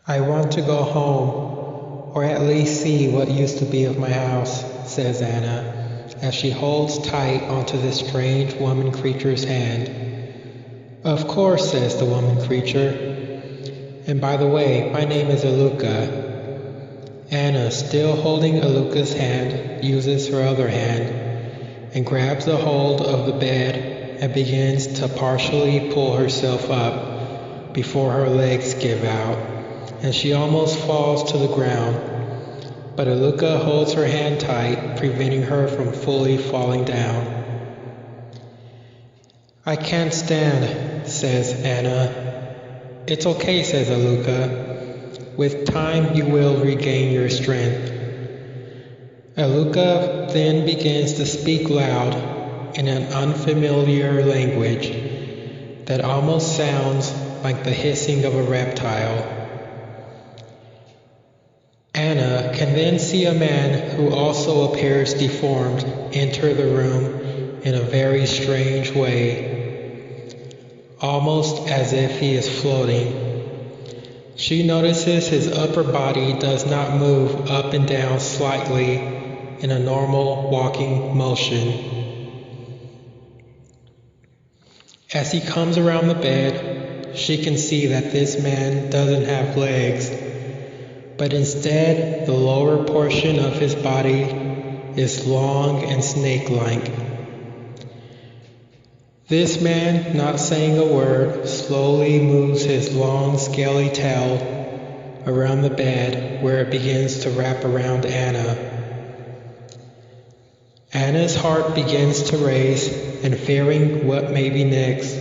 I want to go home, or at least see what used to be of my house, says Anna, as she holds tight onto the strange woman creature's hand. Of course, says the woman creature. And by the way, my name is Aluka. Anna, still holding Aluka's hand, uses her other hand and grabs a hold of the bed and begins to partially pull herself up before her legs give out, and she almost falls to the ground. But Aluka holds her hand tight, preventing her from fully falling down. I can't stand, says Anna. It's okay, says Aluka. With time you will regain your strength. Aluka then begins to speak loud in an unfamiliar language that almost sounds like the hissing of a reptile. Anna can then see a man who also appears deformed enter the room in a very strange way, almost as if he is floating. She notices his upper body does not move up and down slightly in a normal walking motion. As he comes around the bed, she can see that this man doesn't have legs, but instead the lower portion of his body is long and snake-like. This man, not saying a word, slowly moves his long scaly tail around the bed where it begins to wrap around Anna. Anna's heart begins to race, and fearing what may be next,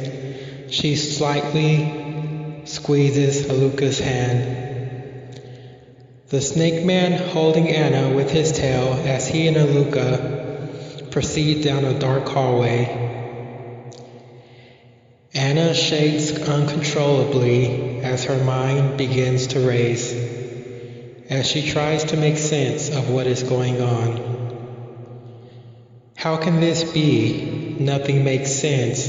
she slightly squeezes Aluka's hand. The snake man holding Anna with his tail as he and Aluka proceed down a dark hallway. Anna shakes uncontrollably as her mind begins to race, as she tries to make sense of what is going on. How can this be? Nothing makes sense.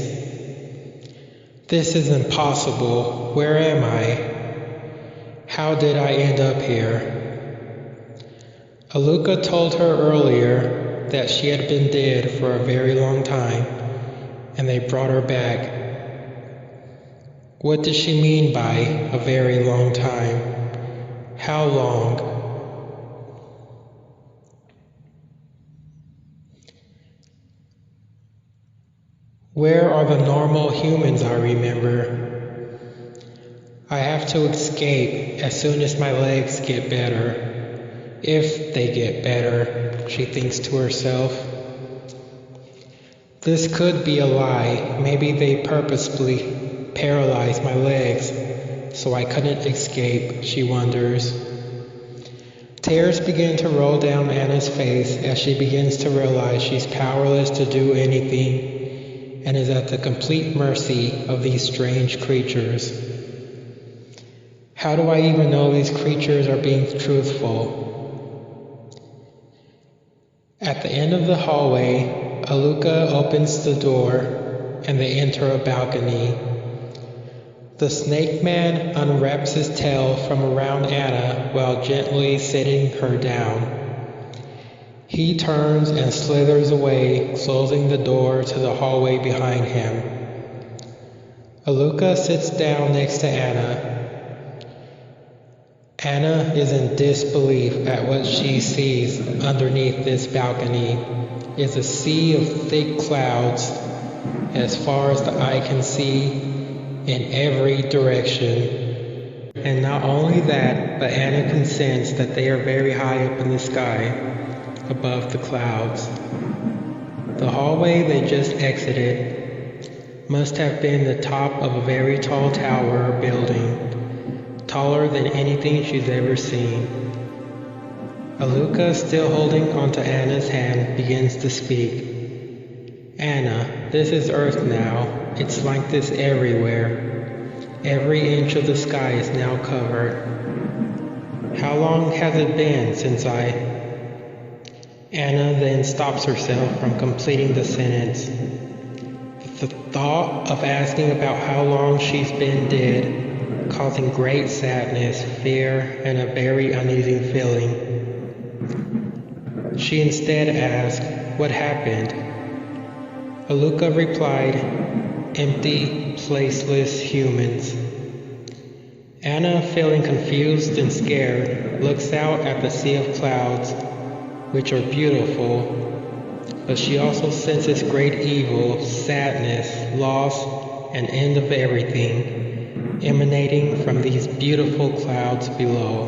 This is impossible. Where am I? How did I end up here? Aluka told her earlier that she had been dead for a very long time, and they brought her back. What does she mean by a very long time? How long? Where are the normal humans I remember? I have to escape as soon as my legs get better. If they get better, she thinks to herself. This could be a lie. Maybe they purposefully paralyzed my legs so I couldn't escape, she wonders. Tears begin to roll down Anna's face as she begins to realize she's powerless to do anything and is at the complete mercy of these strange creatures. How do I even know these creatures are being truthful? At the end of the hallway, Aluka opens the door and they enter a balcony. The snake man unwraps his tail from around Anna while gently sitting her down. He turns and slithers away, closing the door to the hallway behind him. Aluka sits down next to Anna. Anna is in disbelief at what she sees underneath this balcony. Is a sea of thick clouds as far as the eye can see in every direction. And not only that, but Anna can sense that they are very high up in the sky, above the clouds. The hallway they just exited must have been the top of a very tall tower or building, taller than anything she's ever seen. Aluka, still holding onto Anna's hand, begins to speak. Anna, this is Earth now. It's like this everywhere. Every inch of the sky is now covered. How long has it been since Anna then stops herself from completing the sentence. The thought of asking about how long she's been dead causing great sadness, fear, and a very uneasy feeling. She instead asked, "What happened?" Aluka replied, "Empty, placeless humans." Anna, feeling confused and scared, looks out at the sea of clouds, which are beautiful, but she also senses great evil, sadness, loss, and end of everything, emanating from these beautiful clouds below.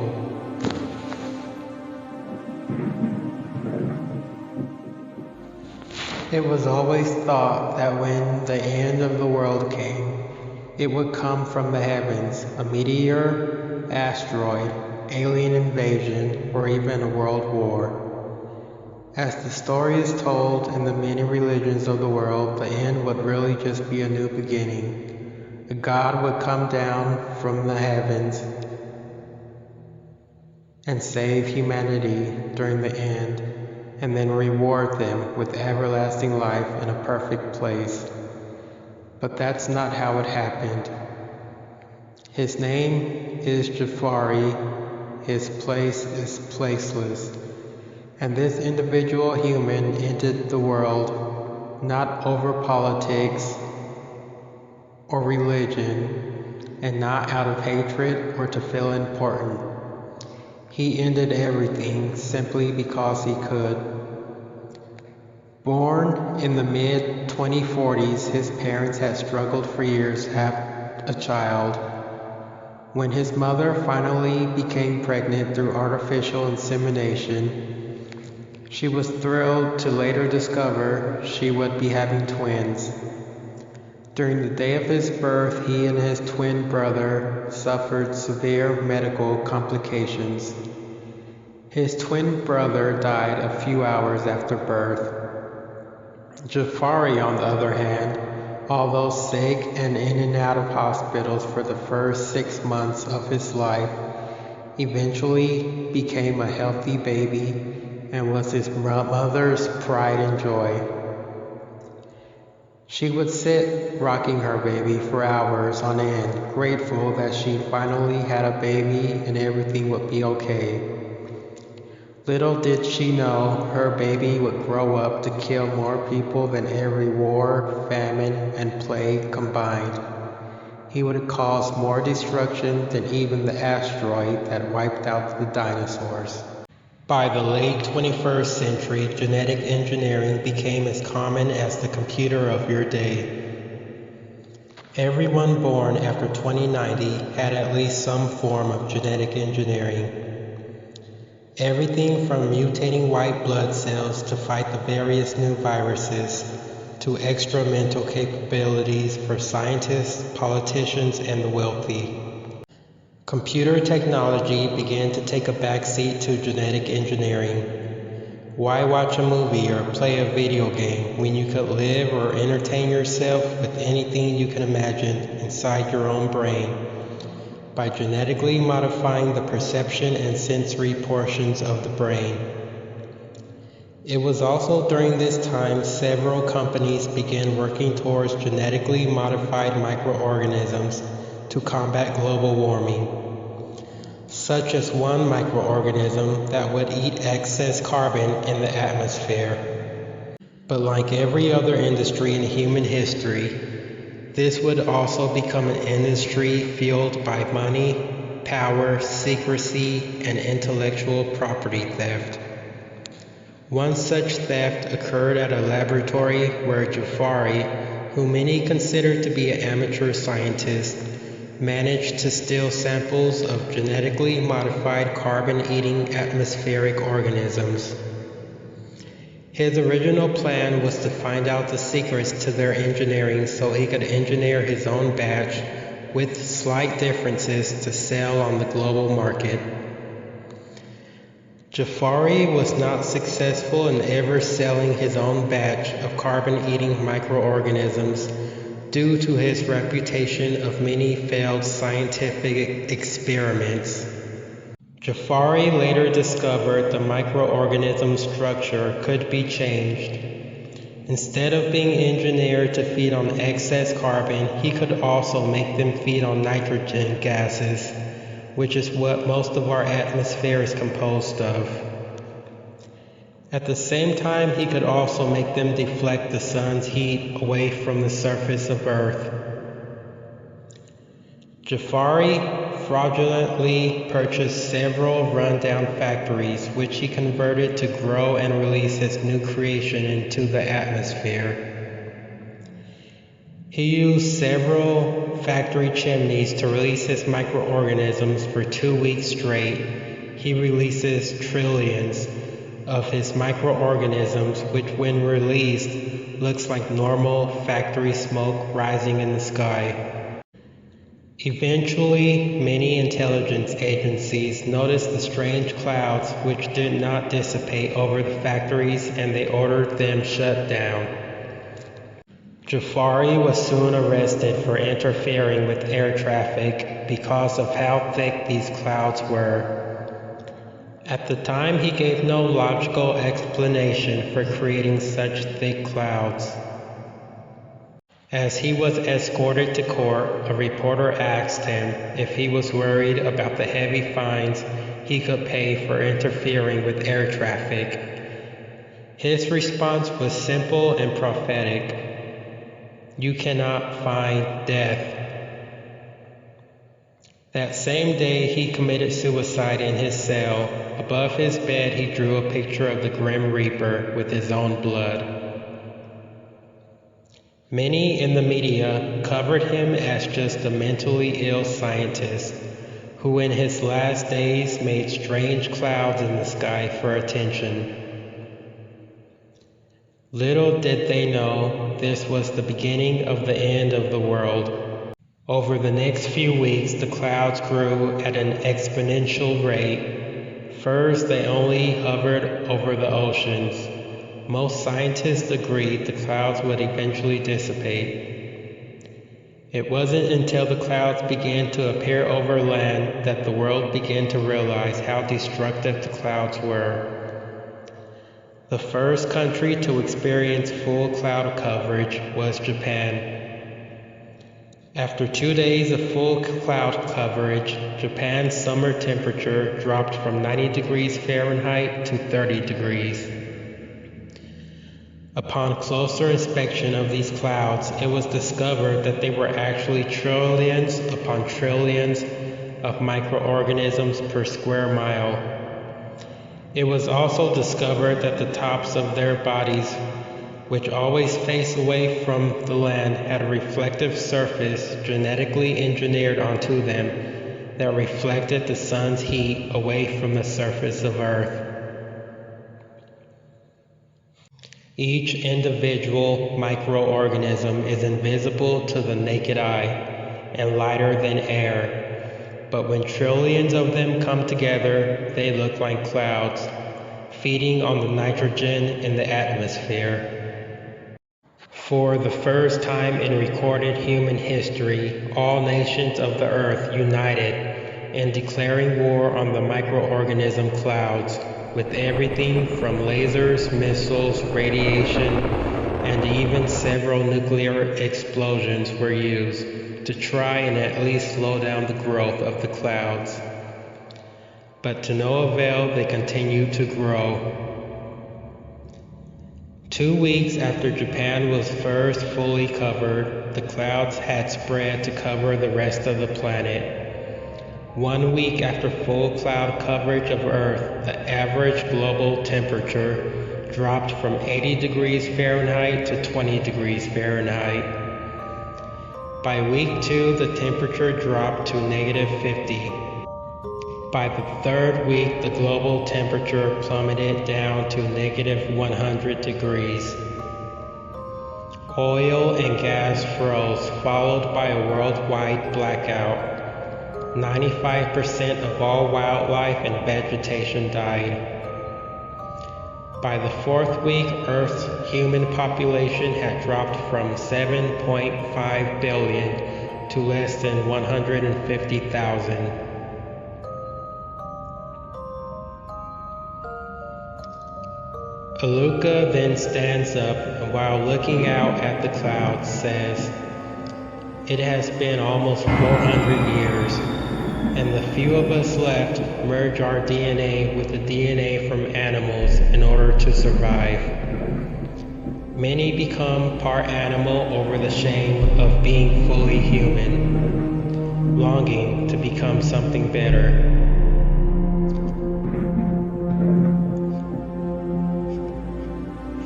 It was always thought that when the end of the world came, it would come from the heavens, a meteor, asteroid, alien invasion, or even a world war. As the story is told in the many religions of the world, the end would really just be a new beginning. A God would come down from the heavens and save humanity during the end, and then reward them with everlasting life in a perfect place. But that's not how it happened. His name is Jafari, his place is placeless, and this individual human entered the world not over politics or religion, and not out of hatred or to feel important. He ended everything simply because he could. Born in the mid-2040s, his parents had struggled for years to have a child. When his mother finally became pregnant through artificial insemination, she was thrilled to later discover she would be having twins. During the day of his birth, he and his twin brother suffered severe medical complications. His twin brother died a few hours after birth. Jafari, on the other hand, although sick and in and out of hospitals for the first 6 months of his life, eventually became a healthy baby and was his mother's pride and joy. She would sit rocking her baby for hours on end, grateful that she finally had a baby and everything would be okay. Little did she know her baby would grow up to kill more people than every war, famine, and plague combined. He would cause more destruction than even the asteroid that wiped out the dinosaurs. By the late 21st century, genetic engineering became as common as the computer of your day. Everyone born after 2090 had at least some form of genetic engineering. Everything from mutating white blood cells to fight the various new viruses, to extra mental capabilities for scientists, politicians, and the wealthy. Computer technology began to take a backseat to genetic engineering. Why watch a movie or play a video game when you could live or entertain yourself with anything you can imagine inside your own brain by genetically modifying the perception and sensory portions of the brain? It was also during this time several companies began working towards genetically modified microorganisms to combat global warming, such as one microorganism that would eat excess carbon in the atmosphere. But like every other industry in human history, this would also become an industry fueled by money, power, secrecy, and intellectual property theft. One such theft occurred at a laboratory where Jafari, who many consider to be an amateur scientist, managed to steal samples of genetically modified carbon-eating atmospheric organisms. His original plan was to find out the secrets to their engineering so he could engineer his own batch with slight differences to sell on the global market. Jafari was not successful in ever selling his own batch of carbon-eating microorganisms due to his reputation of many failed scientific experiments. Jafari later discovered the microorganism structure could be changed. Instead of being engineered to feed on excess carbon, he could also make them feed on nitrogen gases, which is what most of our atmosphere is composed of. At the same time, he could also make them deflect the sun's heat away from the surface of Earth. Jafari fraudulently purchased several rundown factories, which he converted to grow and release his new creation into the atmosphere. He used several factory chimneys to release his microorganisms for 2 weeks straight. He releases trillions of his microorganisms, which when released looks like normal factory smoke rising in the sky. Eventually, many intelligence agencies noticed the strange clouds which did not dissipate over the factories, and they ordered them shut down. Jafari was soon arrested for interfering with air traffic because of how thick these clouds were. At the time, he gave no logical explanation for creating such thick clouds. As he was escorted to court, a reporter asked him if he was worried about the heavy fines he could pay for interfering with air traffic. His response was simple and prophetic: "You cannot find death." That same day, he committed suicide in his cell. Above his bed, he drew a picture of the Grim Reaper with his own blood. Many in the media covered him as just a mentally ill scientist who in his last days made strange clouds in the sky for attention. Little did they know this was the beginning of the end of the world. Over the next few weeks, the clouds grew at an exponential rate. First, they only hovered over the oceans. Most scientists agreed the clouds would eventually dissipate. It wasn't until the clouds began to appear over land that the world began to realize how destructive the clouds were. The first country to experience full cloud coverage was Japan. After 2 days of full cloud coverage, Japan's summer temperature dropped from 90 degrees Fahrenheit to 30 degrees. Upon closer inspection of these clouds, it was discovered that they were actually trillions upon trillions of microorganisms per square mile. It was also discovered that the tops of their bodies, which always face away from the land, had a reflective surface genetically engineered onto them that reflected the sun's heat away from the surface of Earth. Each individual microorganism is invisible to the naked eye and lighter than air, but when trillions of them come together, they look like clouds, feeding on the nitrogen in the atmosphere. For the first time in recorded human history, all nations of the earth united in declaring war on the microorganism clouds, with everything from lasers, missiles, radiation, and even several nuclear explosions were used to try and at least slow down the growth of the clouds. But to no avail, they continued to grow. 2 weeks after Japan was first fully covered, the clouds had spread to cover the rest of the planet. 1 week after full cloud coverage of Earth, the average global temperature dropped from 80 degrees Fahrenheit to 20 degrees Fahrenheit. By week 2, the temperature dropped to -50. By the third week, the global temperature plummeted down to -100 degrees. Oil and gas froze, followed by a worldwide blackout. 95% of all wildlife and vegetation died. By the fourth week, Earth's human population had dropped from 7.5 billion to less than 150,000. Aluka then stands up and while looking out at the clouds says, "It has been almost 400 years, and the few of us left merge our DNA with the DNA from animals in order to survive. Many become part animal over the shame of being fully human, longing to become something better.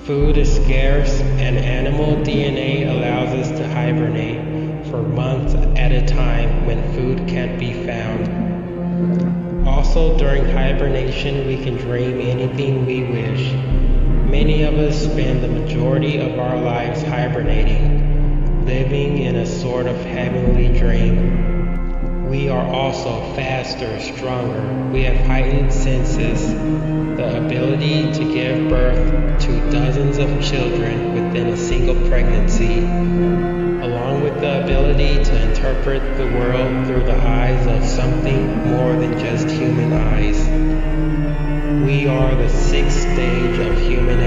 Food is scarce, and animal DNA allows us to hibernate for months at a time when food can't be found. Also, during hibernation, we can dream anything we wish. Many of us spend the majority of our lives hibernating, living in a sort of heavenly dream. We are also faster, stronger. We have heightened senses, the ability to give birth to dozens of children within a single pregnancy, along with the ability to interpret the world through the eyes of something more than just human eyes. We are the 6th stage of human